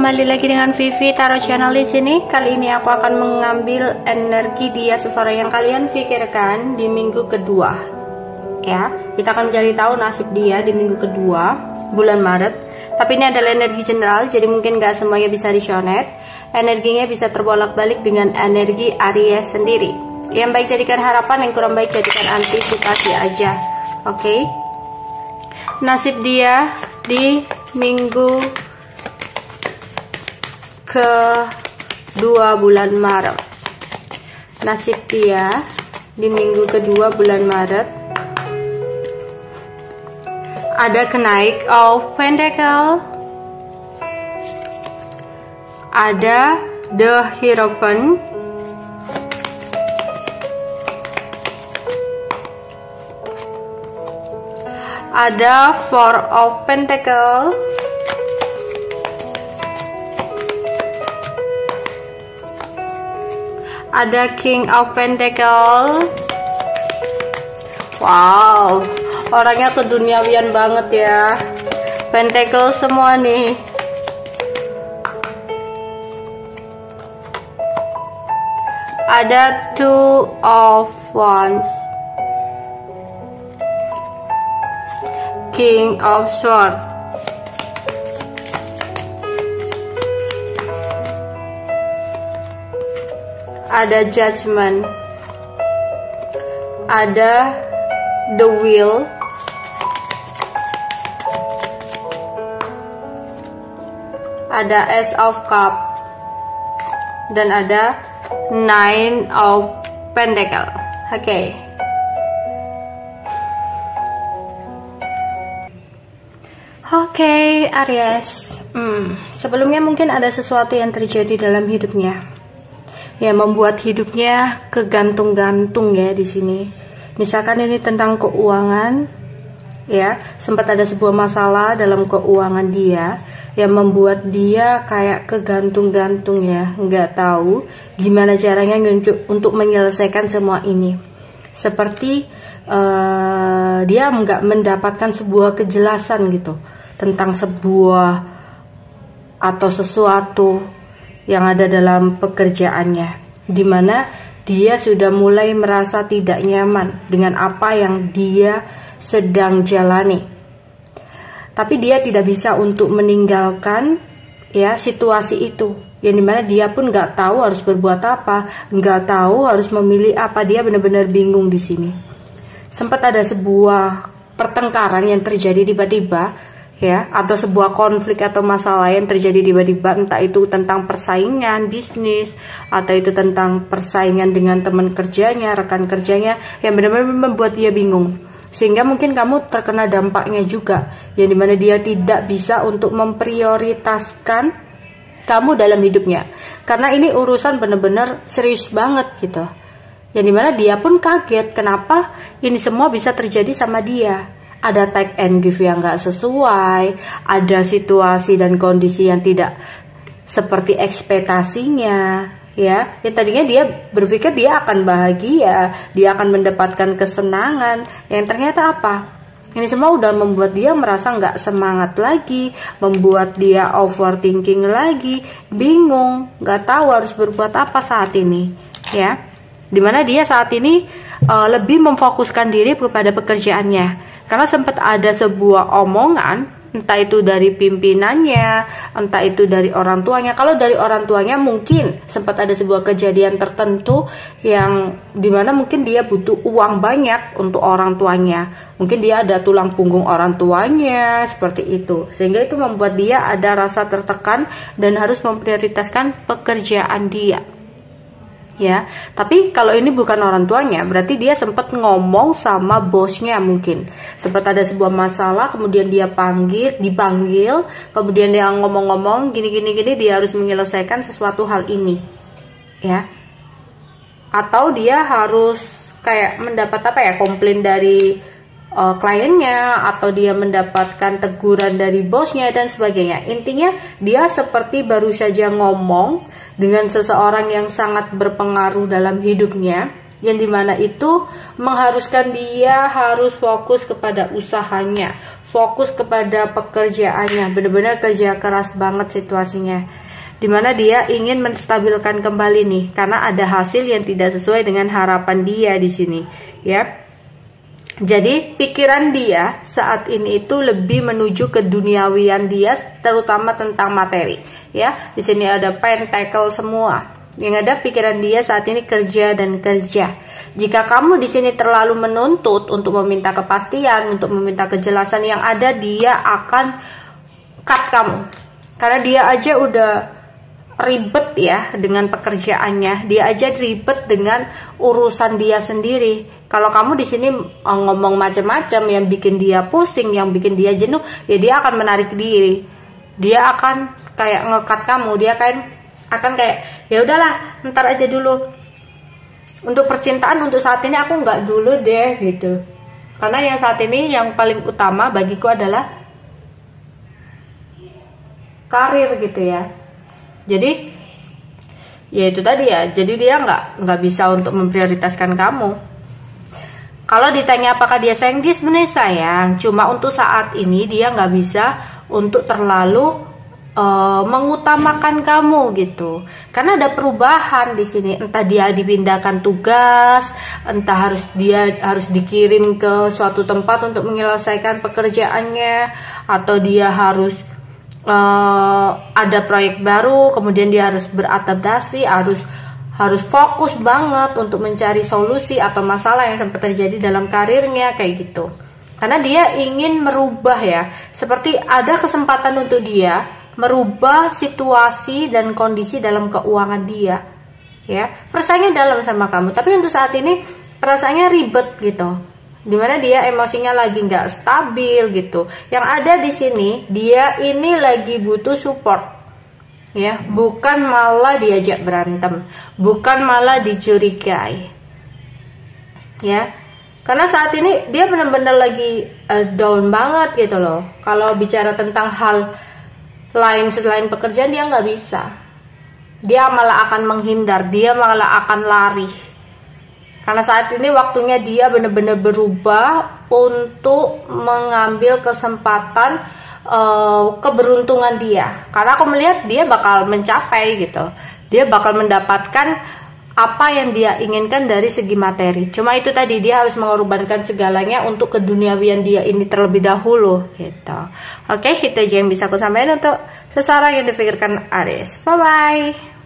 kembali lagi dengan Vivi Tarot Channel di sini. Kali ini aku akan mengambil energi dia seseorang yang kalian pikirkan di minggu kedua. Ya, kita akan mencari tahu nasib dia di minggu kedua bulan Maret. Tapi ini adalah energi general, jadi mungkin gak semuanya bisa resonate. Energinya bisa terbolak-balik dengan energi Aries sendiri. Yang baik jadikan harapan, yang kurang baik jadikan antisipasi aja. Oke. Nasib dia di minggu kedua bulan Maret. Nasib dia di minggu kedua bulan Maret. Ada Knight of Pentacles, ada The Hierophant, ada Four of Pentacles, ada King of Pentacles. Wow, orangnya keduniawian banget ya. Pentacle semua nih. Ada Two of Wands, King of Swords, ada Judgment, ada The Wheel, ada Ace of Cup, dan ada Nine of Pentacles. Oke. Oke, Aries. Sebelumnya mungkin ada sesuatu yang terjadi dalam hidupnya yang membuat hidupnya kegantung-gantung ya di sini. Misalkan ini tentang keuangan, ya, sempat ada sebuah masalah dalam keuangan dia yang membuat dia kayak kegantung-gantung ya, nggak tahu gimana caranya untuk menyelesaikan semua ini. Seperti dia nggak mendapatkan sebuah kejelasan gitu tentang sebuah atau sesuatu yang ada dalam pekerjaannya, dimana dia sudah mulai merasa tidak nyaman dengan apa yang dia sedang jalani. Tapi dia tidak bisa untuk meninggalkan ya situasi itu, yang dimana dia pun nggak tahu harus berbuat apa, nggak tahu harus memilih apa. Dia benar-benar bingung di sini. Sempat ada sebuah pertengkaran yang terjadi tiba-tiba ya, atau sebuah konflik atau masalah yang terjadi tiba-tiba, entah itu tentang persaingan bisnis atau itu tentang persaingan dengan teman kerjanya, rekan kerjanya, yang benar-benar membuat dia bingung. Sehingga mungkin kamu terkena dampaknya juga, yang dimana dia tidak bisa untuk memprioritaskan kamu dalam hidupnya, karena ini urusan benar-benar serius banget gitu. Yang dimana dia pun kaget kenapa ini semua bisa terjadi sama dia. Ada take and give yang gak sesuai, ada situasi dan kondisi yang tidak seperti ekspektasinya ya. Yang tadinya dia berpikir dia akan bahagia, dia akan mendapatkan kesenangan, yang ternyata apa? Ini semua udah membuat dia merasa gak semangat lagi, membuat dia overthinking lagi, bingung, gak tahu harus berbuat apa saat ini ya. Dimana dia saat ini lebih memfokuskan diri kepada pekerjaannya. Karena sempat ada sebuah omongan, entah itu dari pimpinannya, entah itu dari orang tuanya. Kalau dari orang tuanya mungkin sempat ada sebuah kejadian tertentu yang dimana mungkin dia butuh uang banyak untuk orang tuanya. Mungkin dia ada tulang punggung orang tuanya, seperti itu. Sehingga itu membuat dia ada rasa tertekan dan harus memprioritaskan pekerjaan dia. Ya, tapi kalau ini bukan orang tuanya, berarti dia sempat ngomong sama bosnya mungkin. Sempat ada sebuah masalah, kemudian dia dipanggil, kemudian dia ngomong-ngomong gini, dia harus menyelesaikan sesuatu hal ini. Ya. Atau dia harus kayak mendapat apa ya, komplain dari kliennya, atau dia mendapatkan teguran dari bosnya dan sebagainya. Intinya dia seperti baru saja ngomong dengan seseorang yang sangat berpengaruh dalam hidupnya yang dimana itu mengharuskan dia harus fokus kepada usahanya, fokus kepada pekerjaannya, benar-benar kerja keras banget situasinya, dimana dia ingin menstabilkan kembali nih, karena ada hasil yang tidak sesuai dengan harapan dia di sini, ya. Jadi pikiran dia saat ini itu lebih menuju ke duniawian dia, terutama tentang materi, ya. Di sini ada pentacle semua. Yang ada pikiran dia saat ini kerja dan kerja. Jika kamu di sini terlalu menuntut untuk meminta kepastian, untuk meminta kejelasan, yang ada dia akan cut kamu. Karena dia aja udah ribet ya dengan pekerjaannya, dia aja ribet dengan urusan dia sendiri. Kalau kamu di sini ngomong macam-macam yang bikin dia pusing, yang bikin dia jenuh, ya dia akan menarik diri. Dia akan kayak ngekat kamu, dia akan kayak ya udahlah, ntar aja dulu. Untuk percintaan untuk saat ini aku nggak dulu deh gitu. Karena yang saat ini yang paling utama bagiku adalah karir gitu ya. Jadi ya itu tadi ya, jadi dia nggak bisa untuk memprioritaskan kamu. Kalau ditanya apakah dia sayang, dia sebenarnya sayang, cuma untuk saat ini dia nggak bisa untuk terlalu mengutamakan kamu gitu. Karena ada perubahan di sini, entah dia dipindahkan tugas, entah dia harus dikirim ke suatu tempat untuk menyelesaikan pekerjaannya, atau dia harus ada proyek baru, kemudian dia harus beradaptasi, harus fokus banget untuk mencari solusi atau masalah yang sempat terjadi dalam karirnya kayak gitu. Karena dia ingin merubah ya, seperti ada kesempatan untuk dia merubah situasi dan kondisi dalam keuangan dia. Ya, perasaannya dalam sama kamu, tapi untuk saat ini perasaannya ribet gitu. Dimana dia emosinya lagi nggak stabil gitu. Yang ada di sini dia ini lagi butuh support, ya, bukan malah diajak berantem, bukan malah dicurigai, ya. Karena saat ini dia benar-benar lagi down banget gitu loh. Kalau bicara tentang hal lain selain pekerjaan dia nggak bisa. Dia malah akan menghindar, dia malah akan lari. Karena saat ini waktunya dia benar-benar berubah untuk mengambil kesempatan keberuntungan dia. Karena aku melihat dia bakal mencapai gitu. Dia bakal mendapatkan apa yang dia inginkan dari segi materi. Cuma itu tadi, dia harus mengorbankan segalanya untuk keduniawian dia ini terlebih dahulu gitu. Oke, itu aja yang bisa aku sampaikan untuk seseorang yang dipikirkan Aries. Bye bye.